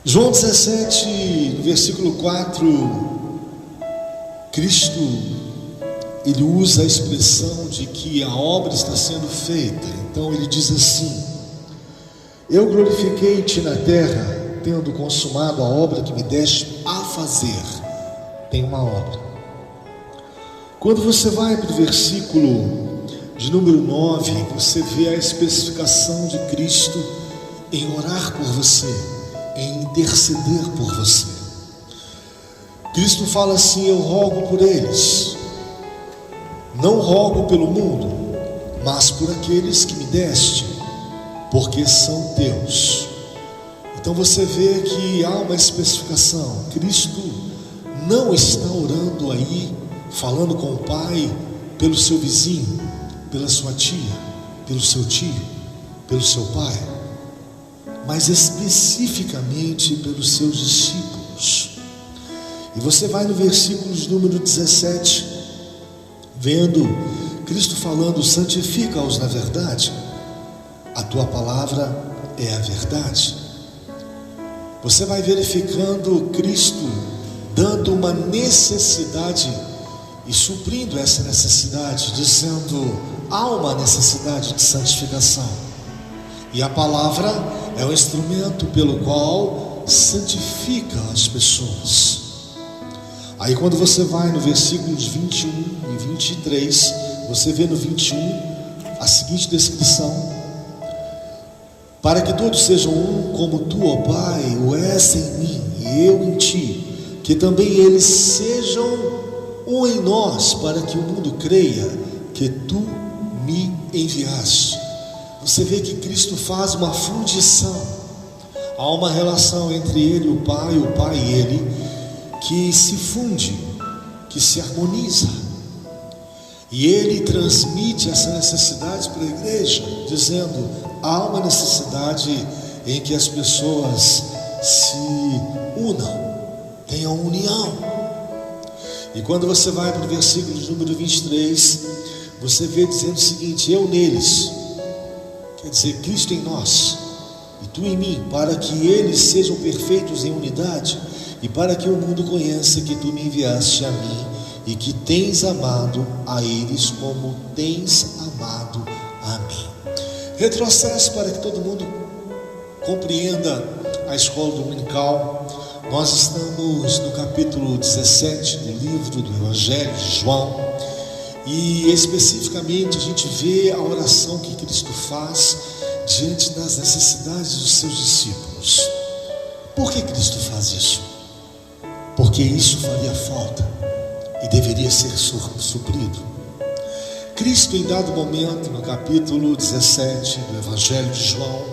João 17, no versículo 4, Cristo, ele usa a expressão de que a obra está sendo feita. Então ele diz assim: eu glorifiquei-te na terra, tendo consumado a obra que me deste a fazer. Tem uma obra. Quando você vai para o versículo de número 9, você vê a especificação de Cristo em orar por você, em interceder por você. Cristo fala assim: eu rogo por eles, não rogo pelo mundo, mas por aqueles que me deste, porque são teus. Então você vê que há uma especificação. Cristo não está orando aí, falando com o Pai pelo seu vizinho, pela sua tia, pelo seu tio, pelo seu pai, mas especificamente pelos seus discípulos. E você vai no versículo de número 17, vendo Cristo falando: santifica-os na verdade, a tua palavra é a verdade. Você vai verificando Cristo dando uma necessidade e suprindo essa necessidade, dizendo: há uma necessidade de santificação, e a palavra é o instrumento pelo qual santifica as pessoas. Aí quando você vai no versículos 21 e 23, você vê no 21 a seguinte descrição: para que todos sejam um, como tu, ó Pai, o és em mim e eu em ti, que também eles sejam um em nós, para que o mundo creia que tu me enviaste. Você vê que Cristo faz uma fundição. Há uma relação entre ele e o Pai e ele, que se funde, que se harmoniza. E ele transmite essa necessidade para a igreja, dizendo: há uma necessidade em que as pessoas se unam, tenham união. E quando você vai para o versículo de número 23, você vê dizendo o seguinte: eu neles, quer dizer, Cristo em nós e tu em mim, para que eles sejam perfeitos em unidade, e para que o mundo conheça que tu me enviaste a mim e que tens amado a eles como tens amado a mim. Retrocesso para que todo mundo compreenda a escola dominical. Nós estamos no capítulo 17 do livro do Evangelho de João, e especificamente a gente vê a oração que Cristo faz diante das necessidades dos seus discípulos. Por que Cristo faz isso? Porque isso faria falta e deveria ser suprido. Cristo, em dado momento, no capítulo 17 do Evangelho de João,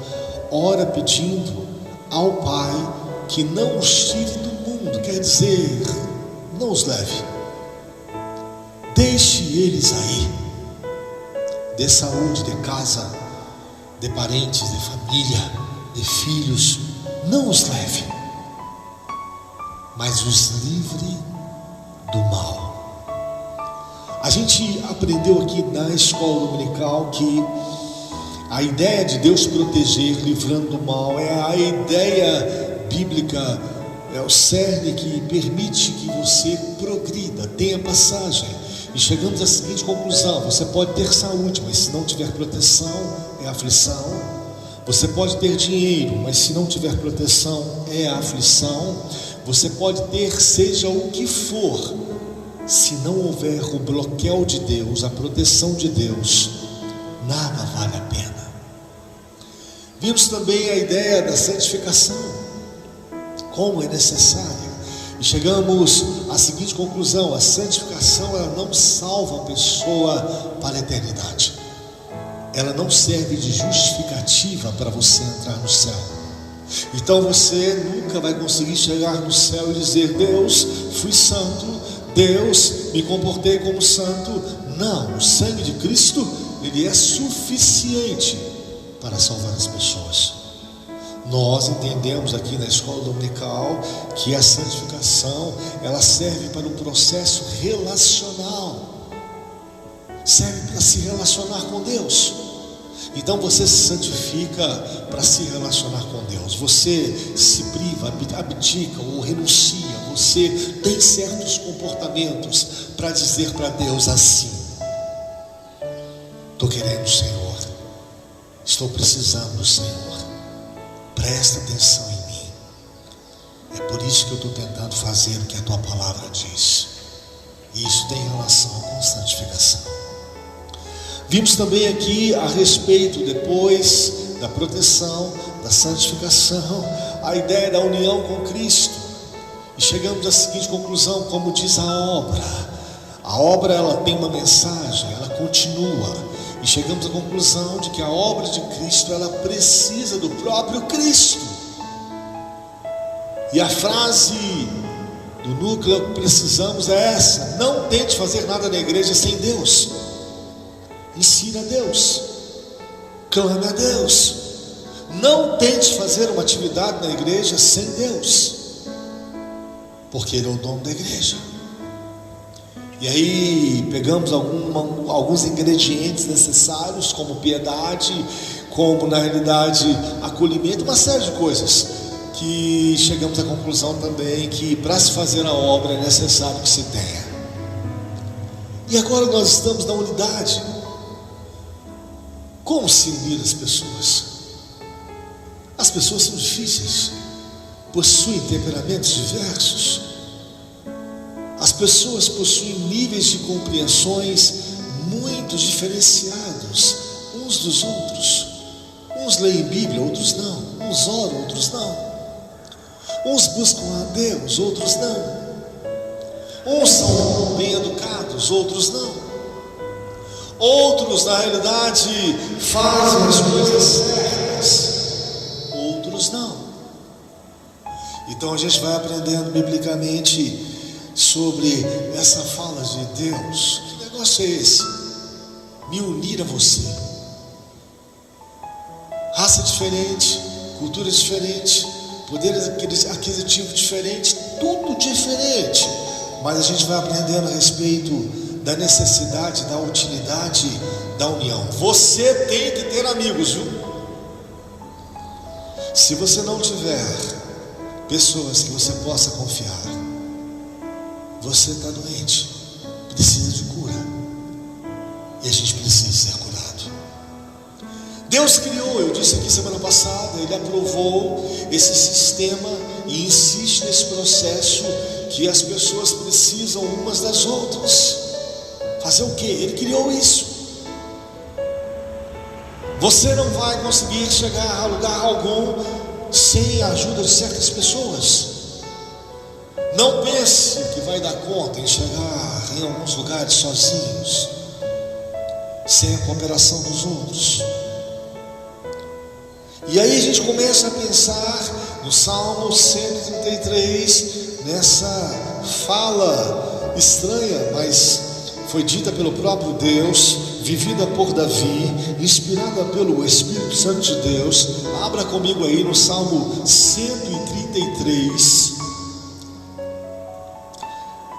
ora pedindo ao Pai que não os tire do mundo, quer dizer, não os leve, deixe eles aí, dê saúde, dê casa, dê parentes, dê família, dê filhos, não os leve, mas os livre do mal. A gente aprendeu aqui na escola dominical que a ideia de Deus proteger, livrando do mal, é a ideia bíblica, é o cerne que permite que você progrida, tenha passagem. E chegamos à seguinte conclusão: você pode ter saúde, mas se não tiver proteção, é aflição. Você pode ter dinheiro, mas se não tiver proteção, é aflição. Você pode ter seja o que for, se não houver o bloqueio de Deus, a proteção de Deus, nada vale a pena. Vimos também a ideia da santificação, como é necessária, e chegamos à seguinte conclusão: a santificação, ela não salva a pessoa para a eternidade, ela não serve de justificativa para você entrar no céu. Então você nunca vai conseguir chegar no céu e dizer: Deus, fui santo, Deus, me comportei como santo. Não, o sangue de Cristo, ele é suficiente para salvar as pessoas. Nós entendemos aqui na escola dominical que a santificação, ela serve para um processo relacional, serve para se relacionar com Deus. Então você se santifica para se relacionar com Deus. Você se priva, abdica ou renuncia. Você tem certos comportamentos para dizer para Deus assim: estou querendo, Senhor, estou precisando, Senhor, presta atenção em mim. É por isso que eu estou tentando fazer o que a tua palavra diz. E isso tem relação com santificação. Vimos também aqui a respeito, depois da proteção, da santificação, a ideia da união com Cristo. E chegamos à seguinte conclusão, como diz a obra. A obra, ela tem uma mensagem, ela continua. E chegamos à conclusão de que a obra de Cristo, ela precisa do próprio Cristo. E a frase do núcleo que precisamos é essa: não tente fazer nada na igreja sem Deus. Ensina a Deus, clame a Deus. Não tente fazer uma atividade na igreja sem Deus, porque Ele é o dono da igreja. E aí pegamos alguns ingredientes necessários, como piedade, como na realidade acolhimento, uma série de coisas, que chegamos à conclusão também que para se fazer a obra é necessário que se tenha. E agora nós estamos na unidade. Como se unir as pessoas? As pessoas são difíceis, possuem temperamentos diversos. As pessoas possuem níveis de compreensões muito diferenciados uns dos outros. Uns leem Bíblia, outros não. Uns oram, outros não. Uns buscam a Deus, outros não. Uns são bem educados, outros não. Outros, na realidade, fazem as coisas certas, outros não. Então a gente vai aprendendo biblicamente sobre essa fala de Deus. Que negócio é esse? Me unir a você. Raça diferente, cultura diferente, poder aquisitivo diferente, tudo diferente. Mas a gente vai aprendendo a respeito da necessidade, da utilidade da união. Você tem que ter amigos, viu? Se você não tiver pessoas que você possa confiar, você está doente, precisa de cura. E a gente precisa ser curado. Deus criou, eu disse aqui semana passada, Ele aprovou esse sistema e insiste nesse processo que as pessoas precisam umas das outras. Fazer o que? Ele criou isso. Você não vai conseguir chegar a lugar algum sem a ajuda de certas pessoas. Não pense que vai dar conta em chegar em alguns lugares sozinhos, sem a cooperação dos outros. E aí a gente começa a pensar no Salmo 133, nessa fala estranha, mas foi dita pelo próprio Deus, vivida por Davi, inspirada pelo Espírito Santo de Deus. Abra comigo aí no Salmo 133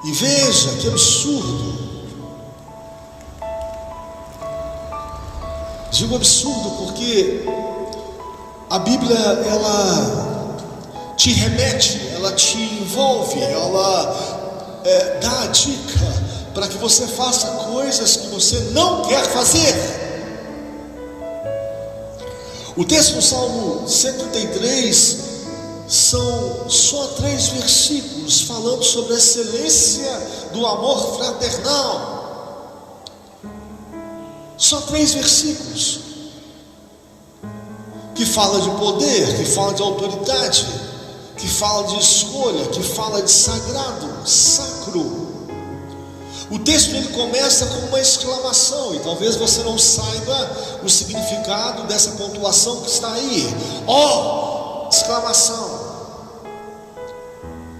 e veja que absurdo. Digo absurdo porque a Bíblia, ela te remete, ela te envolve, ela dá a dica para que você faça coisas que você não quer fazer. O texto do Salmo 133 são só 3 versículos falando sobre a excelência do amor fraternal. Só 3 versículos que fala de poder, que fala de autoridade, que fala de escolha, que fala de sagrado, sacro. O texto ele começa com uma exclamação, e talvez você não saiba o significado dessa pontuação que está aí. Ó, exclamação.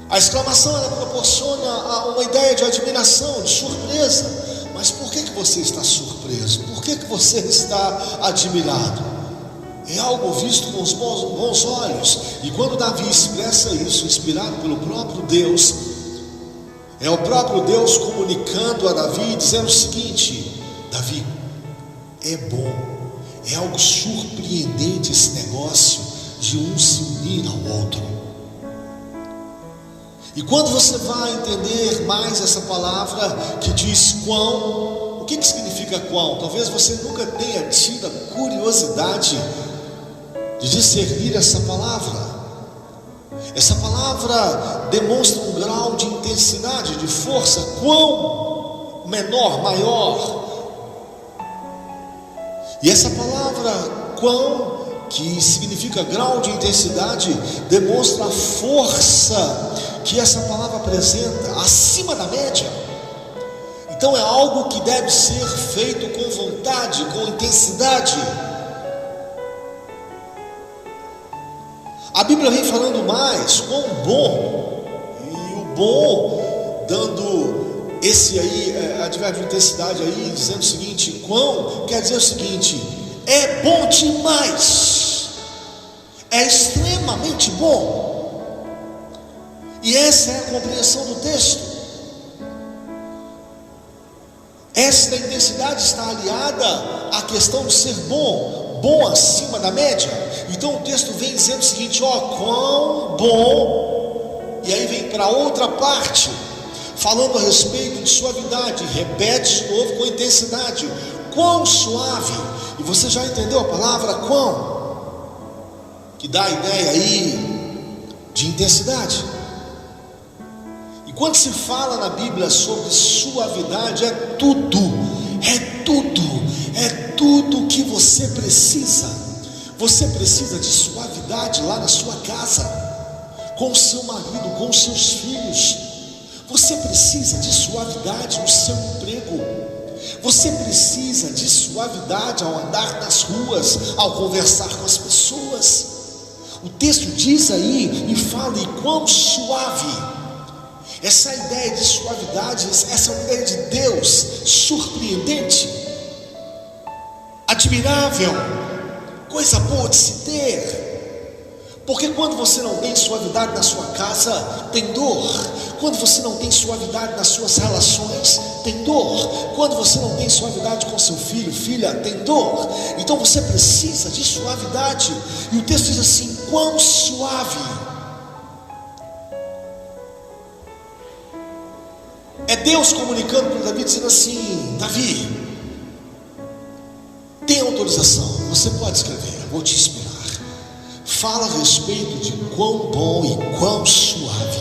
A exclamação ela proporciona uma ideia de admiração, de surpresa. Mas por que você está surpreso? Por que você está admirado? É algo visto com os bons olhos. E quando Davi expressa isso, inspirado pelo próprio Deus, é o próprio Deus comunicando a Davi, dizendo o seguinte: Davi, é bom, É algo surpreendente esse negócio de um se unir ao outro. E quando você vai entender mais essa palavra que diz quão, o que significa quão? Talvez você nunca tenha tido a curiosidade de discernir essa palavra. Essa palavra demonstra um grau de intensidade, de força, quão menor, maior. E essa palavra quão, que significa grau de intensidade, demonstra a força que essa palavra apresenta, acima da média. Então é algo que deve ser feito com vontade, com intensidade. A Bíblia vem falando mais, quão bom, e o bom, dando esse aí, advérbio de intensidade aí, dizendo o seguinte, quão, quer dizer o seguinte, é bom demais, é extremamente bom. E essa é a compreensão do texto. Esta intensidade está aliada à questão de ser bom, bom acima da média. Então o texto vem dizendo o seguinte, ó, quão bom, e aí vem para outra parte, falando a respeito de suavidade, repete de novo com intensidade, quão suave. E você já entendeu a palavra quão, que dá a ideia aí de intensidade. E quando se fala na Bíblia sobre suavidade, é tudo que você precisa. Você precisa de suavidade lá na sua casa, com o seu marido, com os seus filhos. Você precisa de suavidade no seu emprego. Você precisa de suavidade ao andar nas ruas, ao conversar com as pessoas. O texto diz aí e fala, e quão suave. Essa ideia de suavidade, essa ideia de Deus surpreendente, admirável, coisa boa de se ter. Porque quando você não tem suavidade na sua casa, tem dor. Quando você não tem suavidade nas suas relações, tem dor. Quando você não tem suavidade com seu filho, filha, tem dor. Então você precisa de suavidade. E o texto diz assim, quão suave. É Deus comunicando para Davi, dizendo assim, Davi, tem autorização, você pode escrever, eu vou te inspirar. Fala a respeito de quão bom e quão suave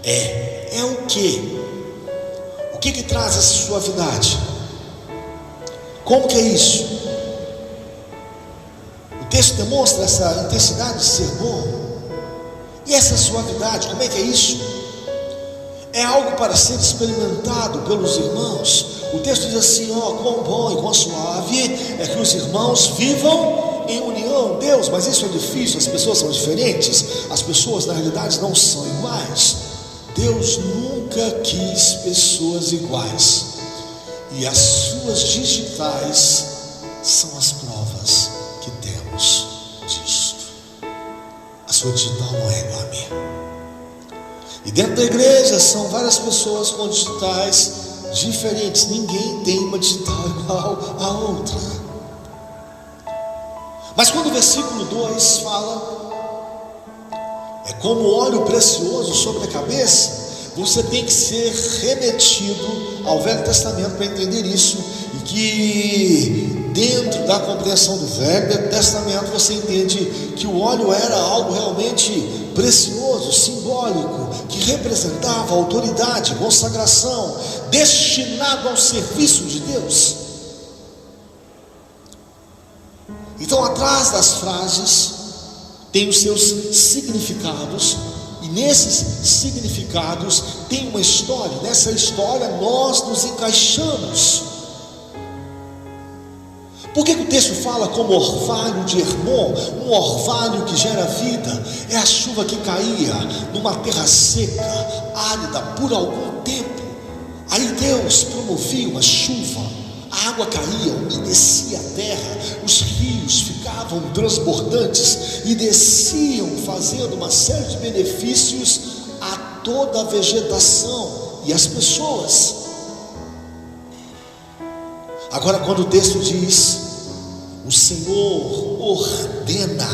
é. É o que? O que traz essa suavidade? Como que é isso? O texto demonstra essa intensidade de ser bom. E essa suavidade, como é que é isso? É algo para ser experimentado pelos irmãos. O texto diz assim, ó, quão bom e quão suave é que os irmãos vivam em união. Deus, mas isso é difícil, as pessoas são diferentes, as pessoas na realidade não são iguais. Deus nunca quis pessoas iguais, e as suas digitais são as provas que temos disto. A sua digital não é igual a minha. E dentro da igreja são várias pessoas com digitais diferentes. Ninguém tem uma digital igual a outra. Mas quando o versículo 2 fala, é como óleo precioso sobre a cabeça, você tem que ser remetido ao Velho Testamento para entender isso. E que dentro da compreensão do Velho Testamento você entende que o óleo era algo realmente precioso, simbólico, que representava autoridade, consagração, destinado ao serviço de Deus. Então, atrás das frases tem os seus significados, e nesses significados tem uma história. Nessa história nós nos encaixamos. Por que o texto fala como orvalho de Hermon? Um orvalho que gera vida. É a chuva que caía numa terra seca, árida, por algum tempo. Aí Deus promovia uma chuva, a água caía, umedecia a terra, os rios ficavam transbordantes e desciam, fazendo uma série de benefícios a toda a vegetação e as pessoas. Agora, quando o texto diz o Senhor ordena.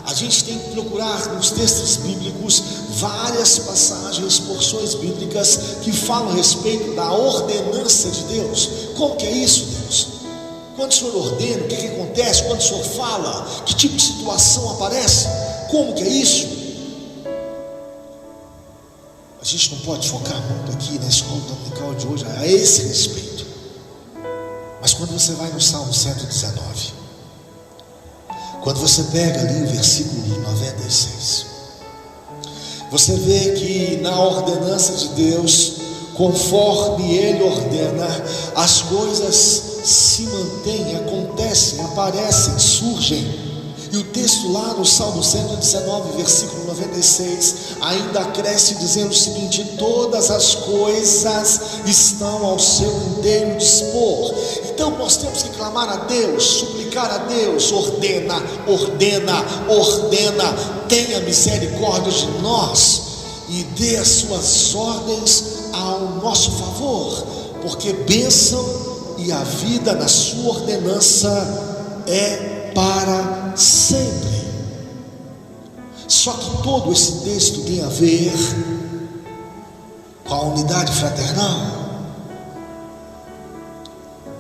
A gente tem que procurar nos textos bíblicos várias passagens, porções bíblicas que falam a respeito da ordenança de Deus. Como que é isso, Deus? Quando o Senhor ordena, o que acontece? Quando o Senhor fala, que tipo de situação aparece? Como que é isso? A gente não pode focar muito aqui na escola dominical de hoje a esse respeito. Mas quando você vai no Salmo 119, quando você pega ali o versículo 96, você vê que na ordenança de Deus, conforme Ele ordena, as coisas se mantêm, acontecem, aparecem, surgem. E o texto lá no Salmo 119, versículo 96, ainda acresce dizendo o seguinte: todas as coisas estão ao seu inteiro dispor. Então nós temos que clamar a Deus, suplicar a Deus: ordena, ordena, ordena, tenha misericórdia de nós e dê as suas ordens ao nosso favor, porque bênção e a vida na sua ordenança é para sempre. Só que todo esse texto tem a ver com a unidade fraternal.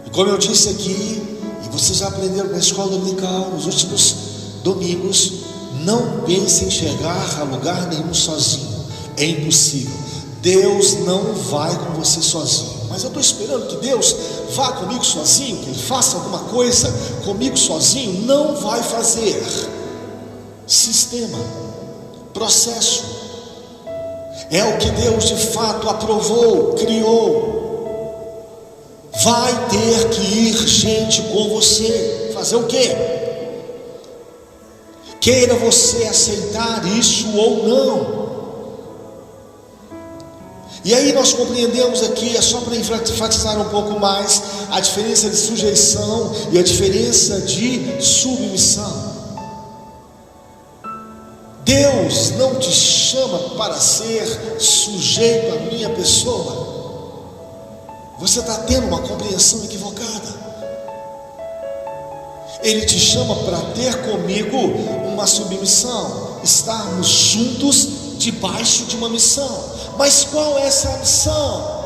E como eu disse aqui, e vocês já aprenderam na escola dominical nos últimos domingos, não pense em chegar a lugar nenhum sozinho. É impossível. Deus não vai com você sozinho. Mas eu estou esperando que Deus vá comigo sozinho, que Ele faça alguma coisa comigo sozinho. Não vai fazer. Sistema, processo, é o que Deus de fato aprovou, criou. Vai ter que ir gente com você. Fazer o quê? Queira você aceitar isso ou não. E aí nós compreendemos aqui, é só para enfatizar um pouco mais, a diferença de sujeição e a diferença de submissão. Deus não te chama para ser sujeito à minha pessoa. Você está tendo uma compreensão equivocada. Ele te chama para ter comigo uma submissão, estarmos juntos debaixo de uma missão. Mas qual é essa missão?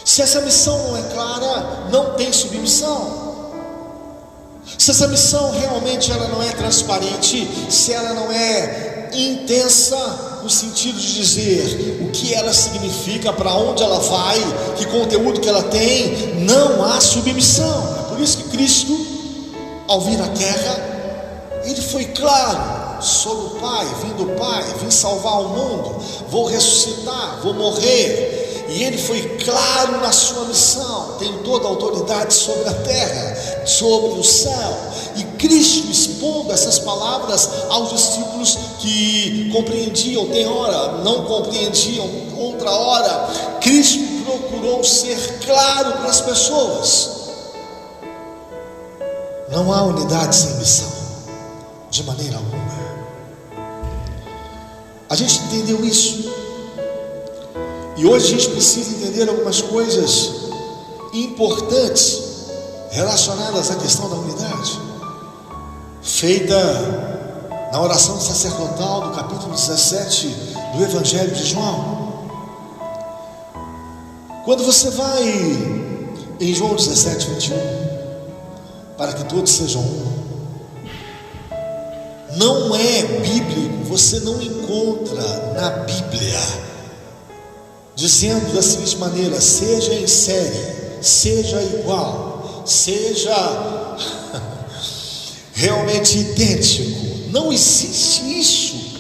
Se essa missão não é clara, não tem submissão. Se essa missão realmente ela não é transparente, se ela não é intensa no sentido de dizer o que ela significa, para onde ela vai, que conteúdo que ela tem, não há submissão. É por isso que Cristo, ao vir à terra, Ele foi claro: sou do Pai, vim do Pai, vim salvar o mundo, vou ressuscitar, vou morrer. E Ele foi claro na sua missão: tenho toda a autoridade sobre a terra, sobre o céu. E Cristo, expondo essas palavras aos discípulos que compreendiam, tem hora, não compreendiam, outra hora, Cristo procurou ser claro para as pessoas. Não há unidade sem missão, de maneira alguma. A gente entendeu isso, e hoje a gente precisa entender algumas coisas importantes relacionadas à questão da unidade, feita na oração sacerdotal do capítulo 17 do Evangelho de João. Quando você vai em João 17, 21, para que todos sejam um, não é bíblico, você não encontra na Bíblia dizendo da seguinte maneira: seja em série, seja igual, seja realmente idêntico. Não existe isso.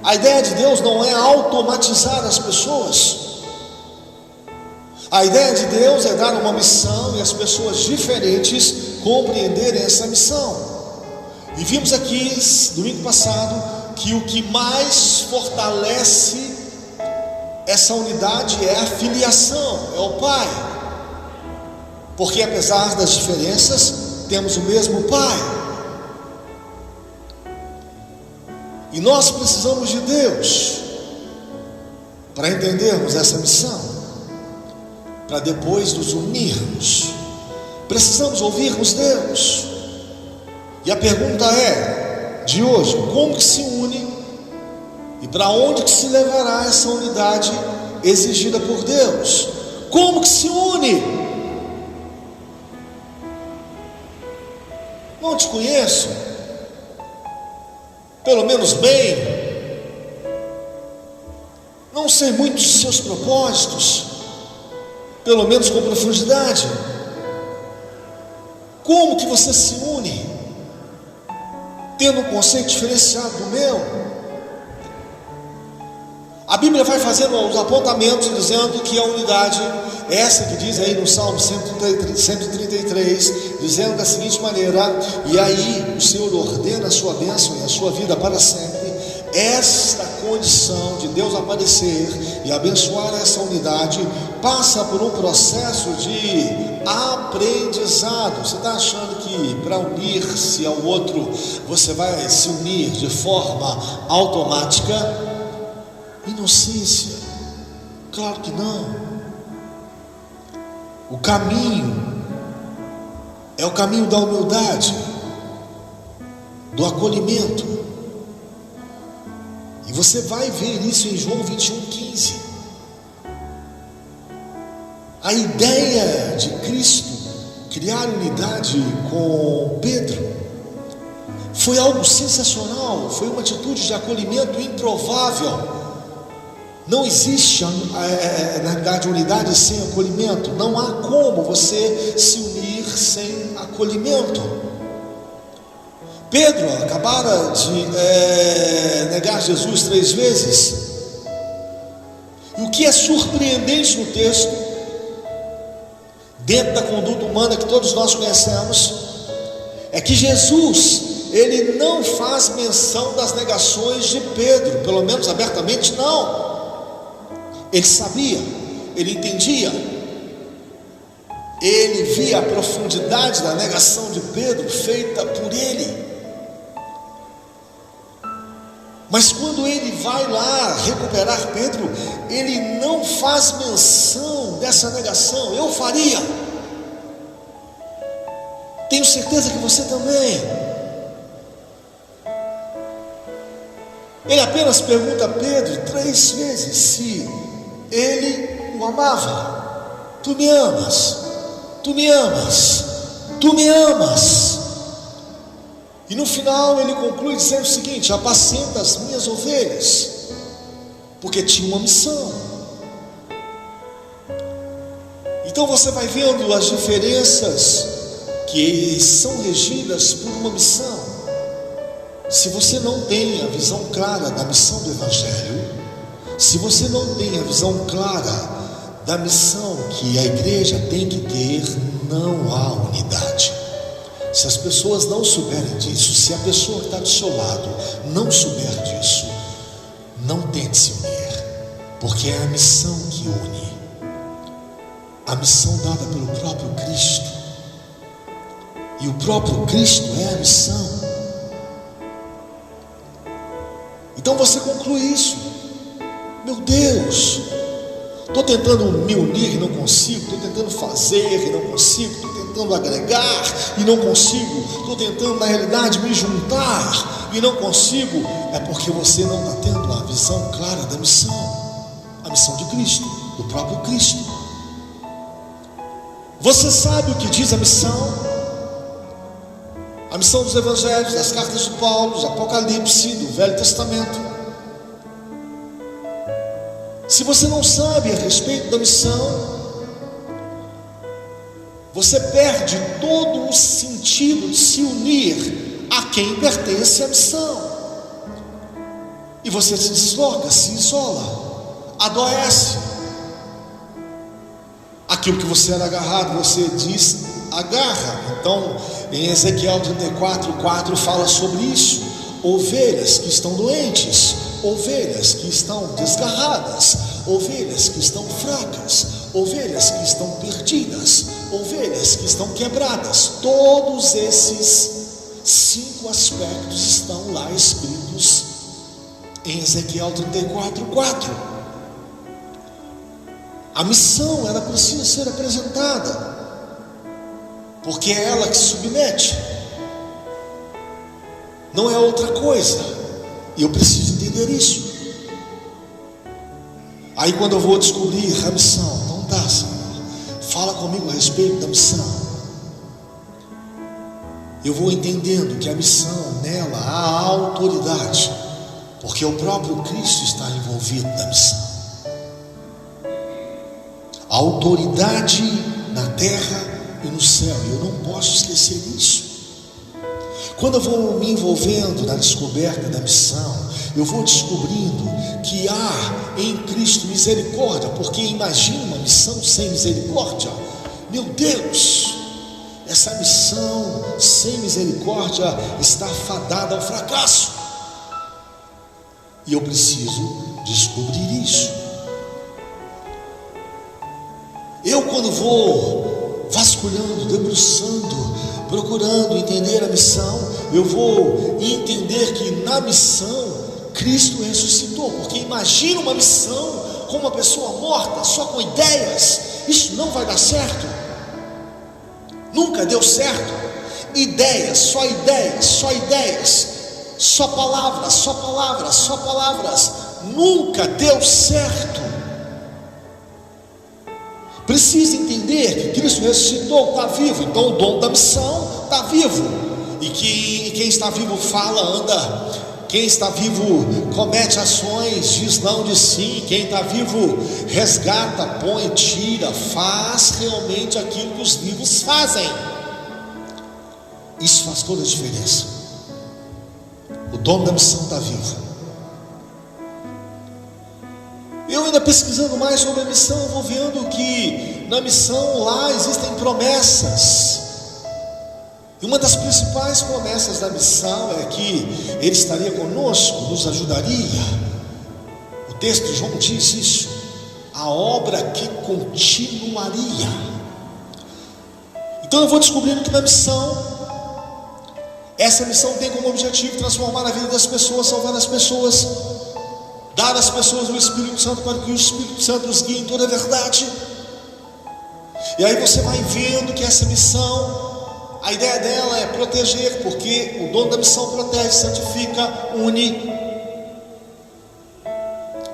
A ideia de Deus não é automatizar as pessoas. A ideia de Deus é dar uma missão e as pessoas diferentes compreenderem essa missão. E vimos aqui domingo passado que o que mais fortalece essa unidade é a filiação, é o Pai, porque apesar das diferenças temos o mesmo Pai. E nós precisamos de Deus para entendermos essa missão, para depois nos unirmos Precisamos ouvirmos Deus. E a pergunta de hoje, como que se une e para onde que se levará essa unidade exigida por Deus? Como que se une? Não te conheço, pelo menos bem, não sei muito dos seus propósitos, pelo menos com profundidade. Como que você se une? Tendo um conceito diferenciado do meu. A Bíblia vai fazendo os apontamentos dizendo que a unidade, essa que diz aí no Salmo 133, dizendo da seguinte maneira: e aí o Senhor ordena a sua bênção e a sua vida para sempre. Esta condição de Deus aparecer e abençoar essa unidade passa por um processo de aprendizado. Você está achando que para unir-se ao outro você vai se unir de forma automática? Inocência, claro que não. O caminho é o caminho da humildade, do acolhimento. E você vai ver isso em João 21:15. A ideia de Cristo criar unidade com Pedro foi algo sensacional, foi uma atitude de acolhimento improvável. Não existe, na verdade, unidade sem acolhimento. Não há como você se unir sem acolhimento. Pedro acabara de negar Jesus 3 vezes. E o que é surpreendente no texto, dentro da conduta humana que todos nós conhecemos, é que Jesus, ele não faz menção das negações de Pedro, pelo menos abertamente não. Ele sabia, ele entendia, ele via a profundidade da negação de Pedro feita por ele. Mas quando ele vai lá recuperar Pedro, ele não faz menção dessa negação. Eu faria, tenho certeza que você também. Ele apenas pergunta a Pedro 3 vezes se ele o amava. Tu me amas, tu me amas, tu me amas. E no final ele conclui dizendo o seguinte: apacenta as minhas ovelhas, porque tinha uma missão. Então você vai vendo as diferenças que são regidas por uma missão. Se você não tem a visão clara da missão do Evangelho, se você não tem a visão clara da missão que a igreja tem que ter, não há unidade. Se as pessoas não souberem disso, se a pessoa que está do seu lado não souber disso, não tente se unir, porque é a missão que une, a missão dada pelo próprio Cristo, e o próprio Cristo é a missão. Então você conclui isso: meu Deus, estou tentando me unir e não consigo, estou tentando fazer e não consigo, estou tentando agregar e não consigo, estou tentando na realidade me juntar e não consigo. É porque você não está tendo a visão clara da missão, a missão de Cristo, do próprio Cristo. Você sabe o que diz a missão dos evangelhos, das cartas de Paulo, dos Apocalipse, do Velho Testamento. Se você não sabe a respeito da missão, você perde todo o sentido de se unir a quem pertence à missão, e você se desloca, se isola, adoece. Aquilo que você era agarrado, você diz agarra. Então em Ezequiel 34:4 fala sobre isso: ovelhas que estão doentes, ovelhas que estão desgarradas, ovelhas que estão fracas, ovelhas que estão perdidas, ovelhas que estão quebradas. Todos esses 5 aspectos estão lá escritos em Ezequiel 34:4. A missão, ela precisa ser apresentada. porque é ela que se submete, não é outra coisa, e eu preciso entender isso. Aí quando eu vou descobrir a missão, então tá, Senhor, fala comigo a respeito da missão. Eu vou entendendo que a missão, nela há autoridade, porque o próprio Cristo está envolvido na missão. A autoridade na terra e no céu, e eu não posso esquecer isso. Quando eu vou me envolvendo na descoberta da missão, eu vou descobrindo que há em Cristo misericórdia, porque imagina uma missão sem misericórdia, meu Deus, essa missão sem misericórdia está fadada ao fracasso, e eu preciso descobrir isso. Eu, quando vou vasculhando, debruçando, procurando entender a missão, eu vou entender que na missão Cristo ressuscitou, porque imagina uma missão com uma pessoa morta, só com ideias, isso não vai dar certo, nunca deu certo. Ideias, só ideias, só ideias, só palavras, só palavras, só palavras, nunca deu certo. Precisa entender que Cristo ressuscitou, está vivo, então o dom da missão está vivo, e que quem está vivo fala, anda. Quem está vivo comete ações, diz não de si. Quem está vivo resgata, põe, tira, faz realmente aquilo que os vivos fazem. Isso faz toda a diferença. O dom da missão está vivo. Eu ainda pesquisando mais sobre a missão, eu vou vendo que na missão lá existem promessas. E uma das principais promessas da missão é que Ele estaria conosco, nos ajudaria. O texto de João diz isso, a obra que continuaria. Então eu vou descobrindo que na missão, essa missão tem como objetivo transformar a vida das pessoas, salvar as pessoas, dar às pessoas o Espírito Santo, para que o Espírito Santo os guie em toda a verdade. E aí você vai vendo que essa missão, a ideia dela é proteger, porque o dom da missão protege, santifica, une.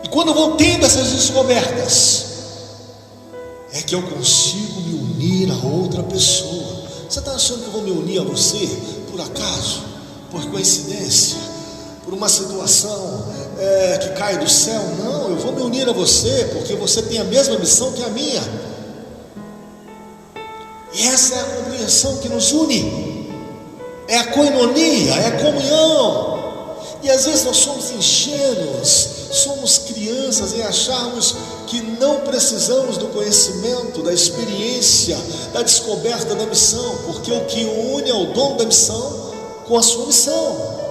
E quando eu vou tendo essas descobertas, é que eu consigo me unir a outra pessoa. Você está achando que eu vou me unir a você por acaso, por coincidência, por uma situação que cai do céu? Não, eu vou me unir a você porque você tem a mesma missão que a minha. E essa é a compreensão que nos une, é a koinonia, é a comunhão. E às vezes nós somos ingênuos, somos crianças em acharmos que não precisamos do conhecimento, da experiência, da descoberta da missão, porque o que une é o dom da missão com a sua missão.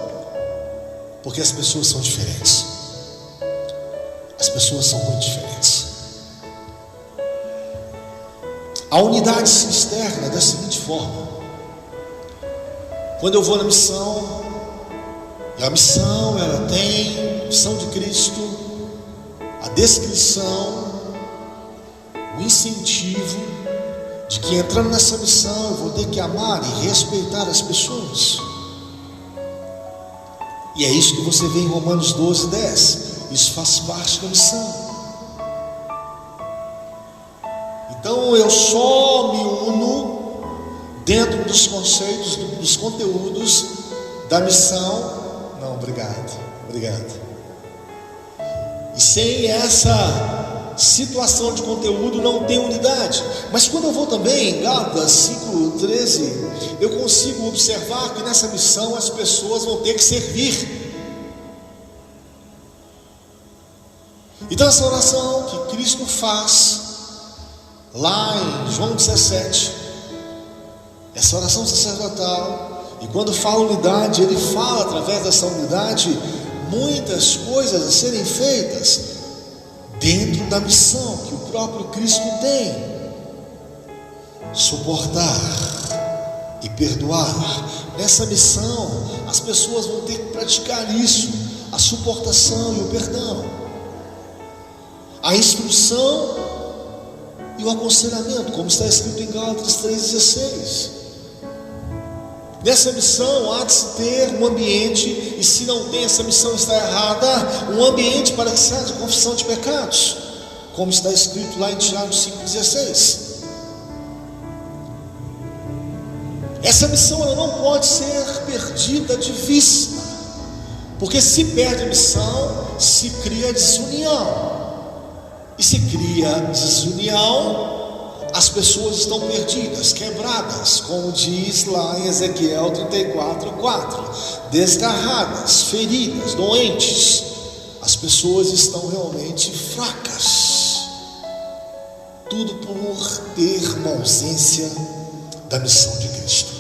Porque as pessoas são diferentes, as pessoas são muito diferentes. A unidade se externa da seguinte forma: quando eu vou na missão, e a missão ela tem missão de Cristo, a descrição, o incentivo de que entrando nessa missão eu vou ter que amar e respeitar as pessoas. E é isso que você vê em Romanos 12:10. Isso faz parte da missão. Então eu só me uno dentro dos conceitos, dos conteúdos da missão. Não, obrigado. E sem essa situação de conteúdo não tem unidade. Mas quando eu vou também em Gálatas 5:13, eu consigo observar que nessa missão as pessoas vão ter que servir. Então essa oração que Cristo faz lá em João 17, essa oração sacerdotal, e quando fala unidade, ele fala através dessa unidade muitas coisas a serem feitas dentro da missão que o próprio Cristo tem: suportar e perdoar. Nessa missão as pessoas vão ter que praticar isso, a suportação e o perdão, a instrução e o aconselhamento, como está escrito em Gálatas 3:16. Nessa missão há de se ter um ambiente, e se não tem, essa missão está errada, um ambiente para que se haja confissão de pecados, como está escrito lá em Tiago 5,16. Essa missão ela não pode ser perdida de vista, porque se perde a missão, se cria desunião, e se cria desunião, as pessoas estão perdidas, quebradas, como diz lá em Ezequiel 34:4, desgarradas, feridas, doentes. As pessoas estão realmente fracas, tudo por ter uma ausência da missão de Cristo.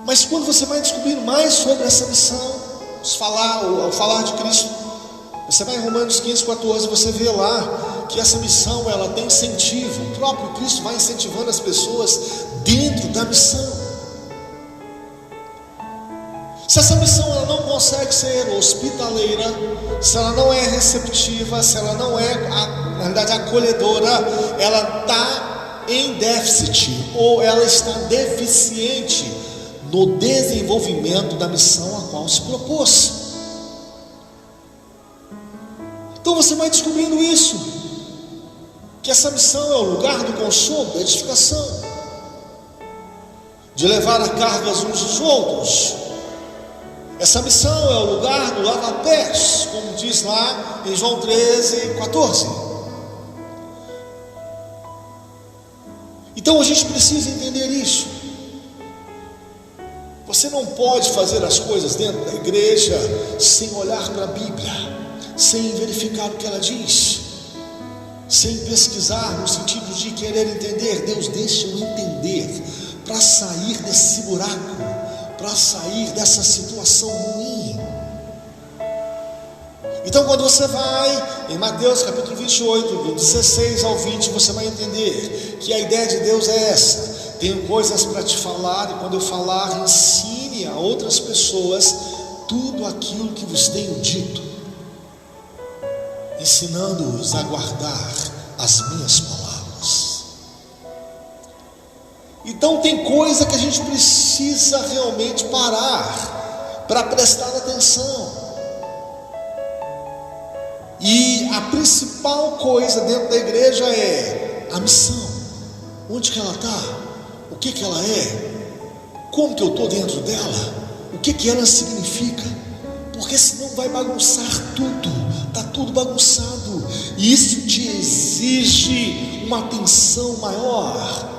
Mas quando você vai descobrindo mais sobre essa missão, ao falar de Cristo, você vai em Romanos 15:14, você vê lá que essa missão ela tem incentivo. O próprio Cristo vai incentivando as pessoas dentro da missão. Se essa missão ela não consegue ser hospitaleira, se ela não é receptiva, se ela não é, na verdade, acolhedora, ela está em déficit, ou ela está deficiente no desenvolvimento da missão a qual se propôs. Então você vai descobrindo isso, que essa missão é o lugar do consolo, da edificação, de levar a cargas uns dos outros. Essa missão é o lugar do lava-pés, como diz lá em João 13:14. Então a gente precisa entender isso. Você não pode fazer as coisas dentro da igreja sem olhar para a Bíblia, sem verificar o que ela diz, sem pesquisar no sentido de querer entender. Deus, deixa eu entender, para sair desse buraco, para sair dessa situação ruim. Então quando você vai em Mateus capítulo 28, do 16 ao 20, você vai entender que a ideia de Deus é essa: tenho coisas para te falar, e quando eu falar, ensine a outras pessoas tudo aquilo que vos tenho dito, ensinando-os a guardar as minhas palavras. Então tem coisa que a gente precisa realmente parar para prestar atenção. E a principal coisa dentro da igreja é a missão. Onde que ela está? O que que ela é? Como que eu estou dentro dela? O que que ela significa? Porque senão vai bagunçar tudo. Está tudo bagunçado, e isso te exige uma atenção maior,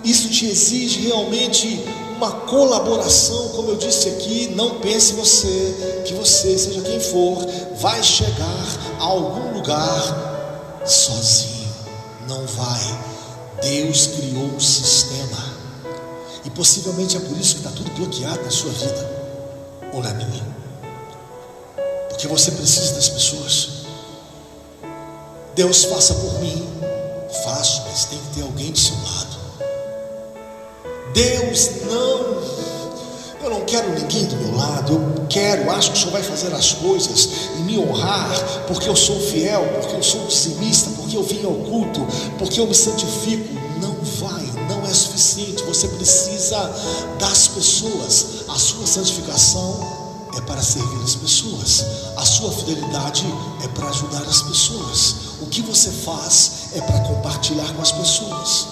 isso te exige realmente uma colaboração. Como eu disse aqui, não pense que você, seja quem for, vai chegar a algum lugar sozinho, não vai. Deus criou um sistema, e possivelmente é por isso que está tudo bloqueado na sua vida, ou na minha. Porque você precisa das pessoas. Deus, faça por mim. Faço, mas tem que ter alguém do seu lado. Deus, eu não quero ninguém do meu lado. Acho que o Senhor vai fazer as coisas e me honrar, porque eu sou fiel, porque eu sou dizimista, porque eu vim ao culto, porque eu me santifico. Não vai, não é suficiente. Você precisa das pessoas. A sua santificação é para servir as pessoas, a sua fidelidade é para ajudar as pessoas, o que você faz é para compartilhar com as pessoas.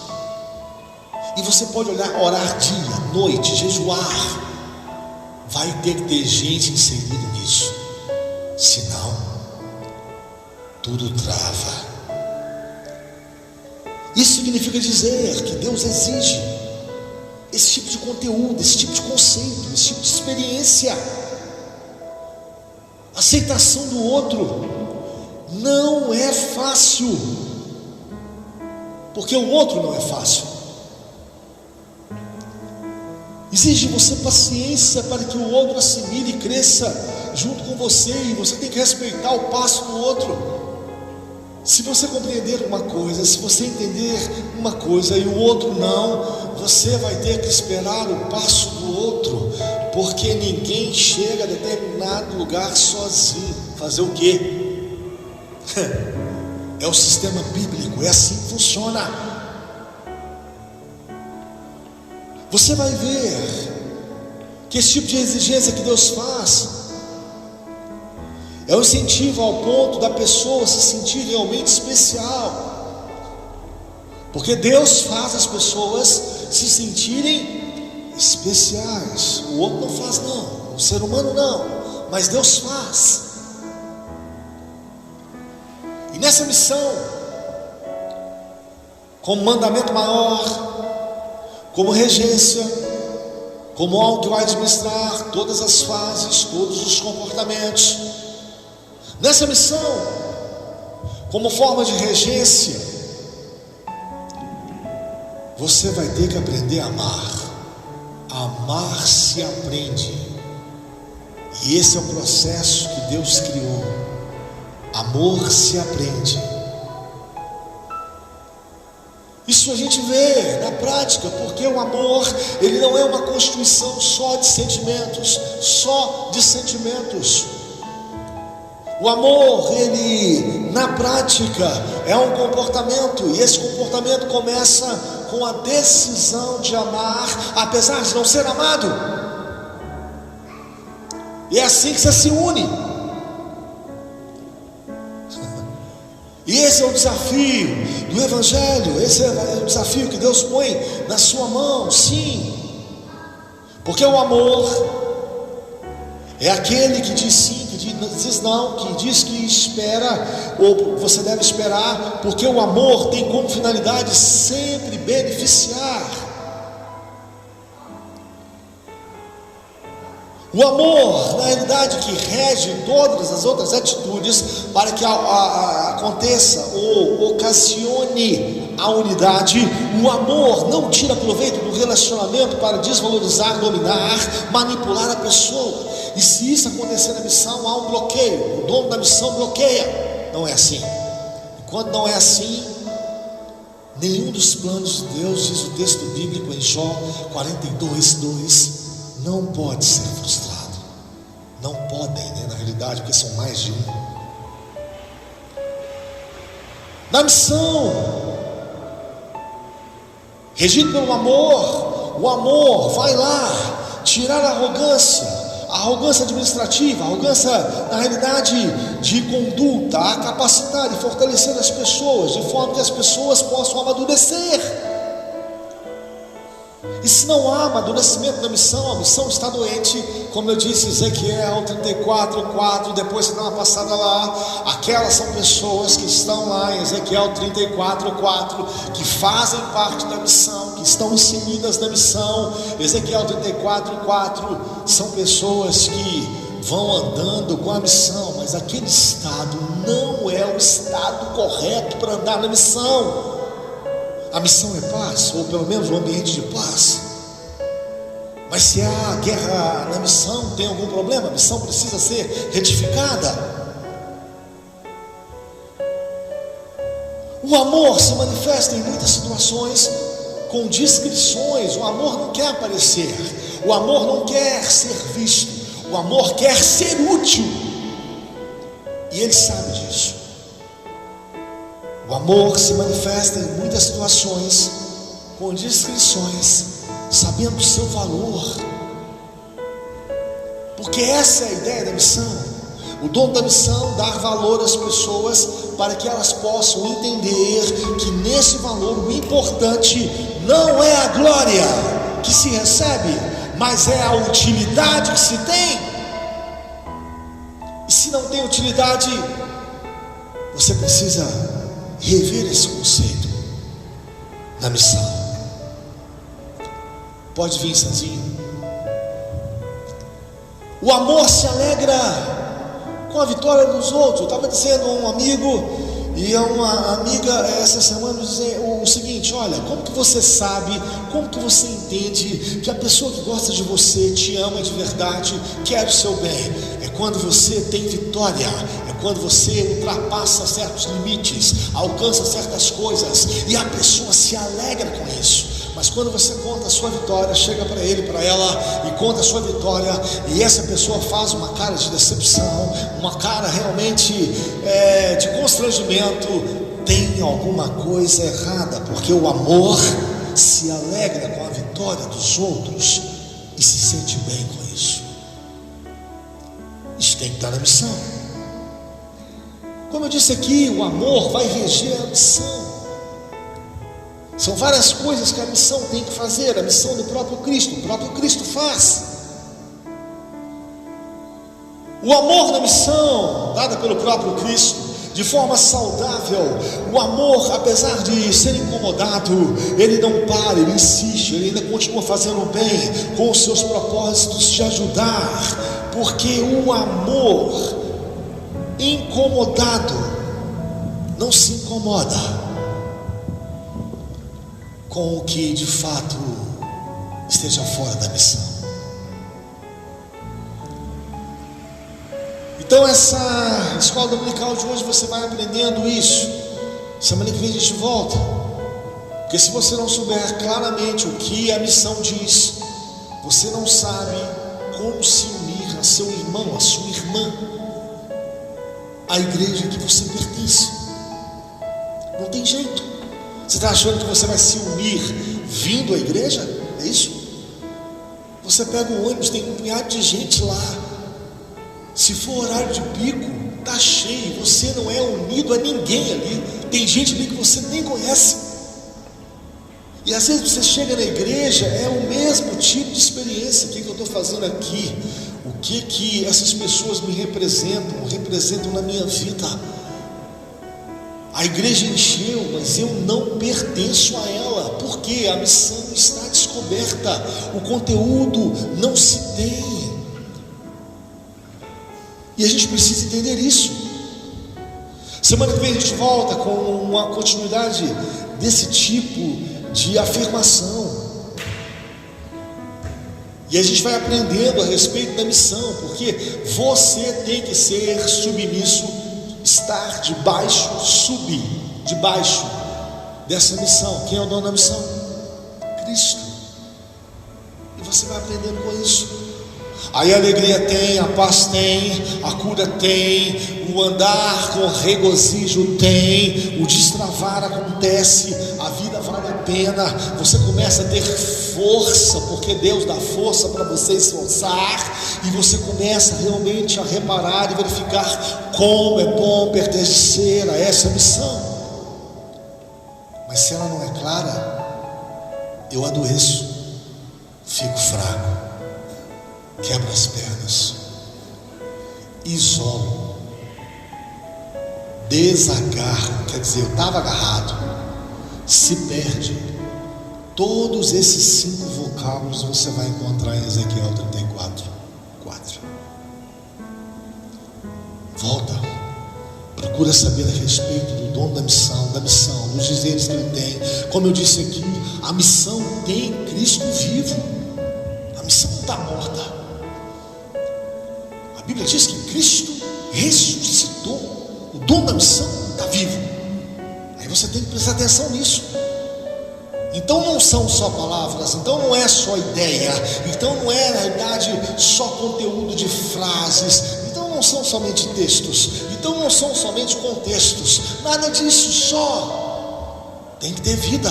E você pode orar dia, noite, jejuar, vai ter que ter gente inserida nisso, senão tudo trava. Isso significa dizer que Deus exige esse tipo de conteúdo, esse tipo de conceito, esse tipo de experiência. Aceitação do outro não é fácil, porque o outro não é fácil. Exige você paciência para que o outro assimile e cresça junto com você, e você tem que respeitar o passo do outro. Se você compreender uma coisa, se você entender uma coisa e o outro não, você vai ter que esperar o passo do outro, porque ninguém chega a determinado lugar sozinho. Fazer o quê? É o sistema bíblico, é assim que funciona. você vai ver que esse tipo de exigência que Deus faz é um incentivo ao ponto da pessoa se sentir realmente especial, porque Deus faz as pessoas se sentirem especiais. O outro não faz, não, o ser humano não, mas Deus faz. E nessa missão, como mandamento maior, como regência, como algo que vai administrar todas as fases, todos os comportamentos, nessa missão, como forma de regência, você vai ter que aprender a amar. Amar se aprende, e esse é o processo que Deus criou. Amor se aprende. Isso a gente vê na prática, porque o amor, ele não é uma constituição só de sentimentos, O amor, ele na prática é um comportamento, e esse comportamento começa com a decisão de amar, apesar de não ser amado. E é assim que você se une. E esse é o desafio do Evangelho, esse é o desafio que Deus põe na sua mão, sim. Porque o amor é aquele que diz sim, que diz não, que diz que espera, ou você deve esperar, porque o amor tem como finalidade sempre beneficiar. O amor, na realidade, que rege todas as outras atitudes para que aconteça ou ocasione a unidade. O amor não tira proveito do relacionamento para desvalorizar, dominar, manipular a pessoa. E se isso acontecer na missão, há um bloqueio. O dono da missão bloqueia. Não é assim. Enquanto não é assim, nenhum dos planos de Deus, diz o texto bíblico em Jó 42:2, não pode ser frustrado. Não podem, né, na realidade, porque são mais de um. Na missão, regido pelo amor, o amor vai lá tirar a arrogância administrativa, a arrogância na realidade de conduta, a capacitar e fortalecer as pessoas, de forma que as pessoas possam amadurecer. E se não há amadurecimento na missão, a missão está doente. Como eu disse, Ezequiel 34:4, depois você dá uma passada lá. Aquelas são pessoas que estão lá em Ezequiel 34:4, que fazem parte da missão, que estão inseridas na missão. Ezequiel 34:4 são pessoas que vão andando com a missão, mas aquele estado não é o estado correto para andar na missão. A missão é paz, ou pelo menos um ambiente de paz. Mas se há guerra na missão, tem algum problema? A missão precisa ser retificada. O amor se manifesta em muitas situações com discrições. O amor não quer aparecer, o amor não quer ser visto, o amor quer ser útil, e ele sabe disso. O amor se manifesta em muitas situações com discrições, sabendo o seu valor, porque essa é a ideia da missão. O dono da missão, dar valor às pessoas para que elas possam entender que nesse valor o importante não é a glória que se recebe, mas é a utilidade que se tem. E se não tem utilidade, você precisa rever esse conceito na missão. Pode vir, Sanzinho. O amor se alegra com a vitória dos outros. Eu estava dizendo a um amigo e a uma amiga essa semana o seguinte: olha, como que você sabe, como que você entende que a pessoa que gosta de você te ama de verdade, quer o seu bem? É quando você tem vitória, é quando você ultrapassa certos limites, alcança certas coisas e a pessoa se alegra com isso. Mas quando você conta a sua vitória, chega para ele, para ela e conta a sua vitória, e essa pessoa faz uma cara de decepção, uma cara realmente de constrangimento, tem alguma coisa errada, porque o amor se alegra com a vitória dos outros e se sente bem com isso. Isso tem que estar na missão. Como eu disse aqui, o amor vai reger a missão. São várias coisas que a missão tem que fazer. A missão do próprio Cristo, o próprio Cristo faz. O amor na missão, dada pelo próprio Cristo, de forma saudável. O amor, apesar de ser incomodado, ele não para, ele insiste, ele ainda continua fazendo o bem, com os seus propósitos de ajudar, porque o amor incomodado não se incomoda com o que de fato esteja fora da missão. Então essa escola dominical de hoje você vai aprendendo isso. Semana que vem a gente volta. Porque se você não souber claramente o que a missão diz, você não sabe como se unir a seu irmão, a sua irmã, à igreja que você pertence. Não tem jeito. Você está achando que você vai se unir vindo à igreja? É isso? Você pega o ônibus, tem um punhado de gente lá. Se for horário de pico, está cheio, você não é unido a ninguém ali. Tem gente ali que você nem conhece. E às vezes você chega na igreja, é o mesmo tipo de experiência. O que eu estou fazendo aqui? O que essas pessoas me representam na minha vida? A igreja encheu, mas eu não pertenço a ela, porque a missão está descoberta, o conteúdo não se tem. E a gente precisa entender isso. Semana que vem a gente volta com uma continuidade desse tipo de afirmação. E a gente vai aprendendo a respeito da missão, porque você tem que ser submisso, estar debaixo dessa missão. Quem é o dono da missão? Cristo. E você vai aprendendo com isso. Aí a alegria tem, a paz tem, a cura tem, o andar com regozijo tem, o destravar acontece, a vida vale a pena, você começa a ter força, porque Deus dá força para você esforçar, e você começa realmente a reparar e verificar como é bom pertencer a essa missão. Mas se ela não é clara, eu adoeço, fico fraco, quebra as pernas, isolo, desagarro, quer dizer, eu estava agarrado, se perde. Todos esses 5 vocábulos você vai encontrar em Ezequiel 34:4. Volta, procura saber a respeito do dono da missão, dos dizeres que ele tem. Como eu disse aqui, a missão tem Cristo vivo, a missão não está morta. A Bíblia diz que Cristo ressuscitou, o dono da missão está vivo. Aí você tem que prestar atenção nisso. Então não são só palavras, então não é só ideia, então não é na verdade só conteúdo de frases, então não são somente textos, então não são somente contextos, nada disso, só tem que ter vida,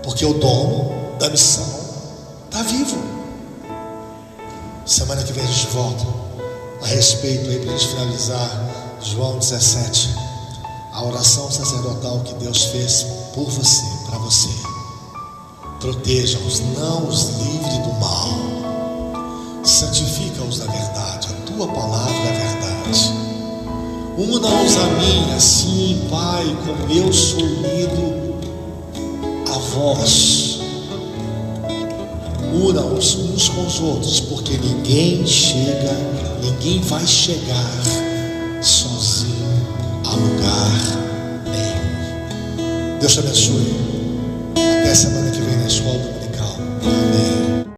porque o dono da missão está vivo. Semana que vem a gente volta a respeito aí, para a gente finalizar, João 17, a oração sacerdotal que Deus fez por você, para você. Proteja-os, não os livre do mal, santifica-os na verdade, a tua palavra é a verdade. Una-os a mim, assim, Pai, como eu sou unido a vós. Una-os uns com os outros, porque ninguém vai chegar sozinho a lugar nenhum. Deus te abençoe. Até semana que vem na escola dominical. Amém.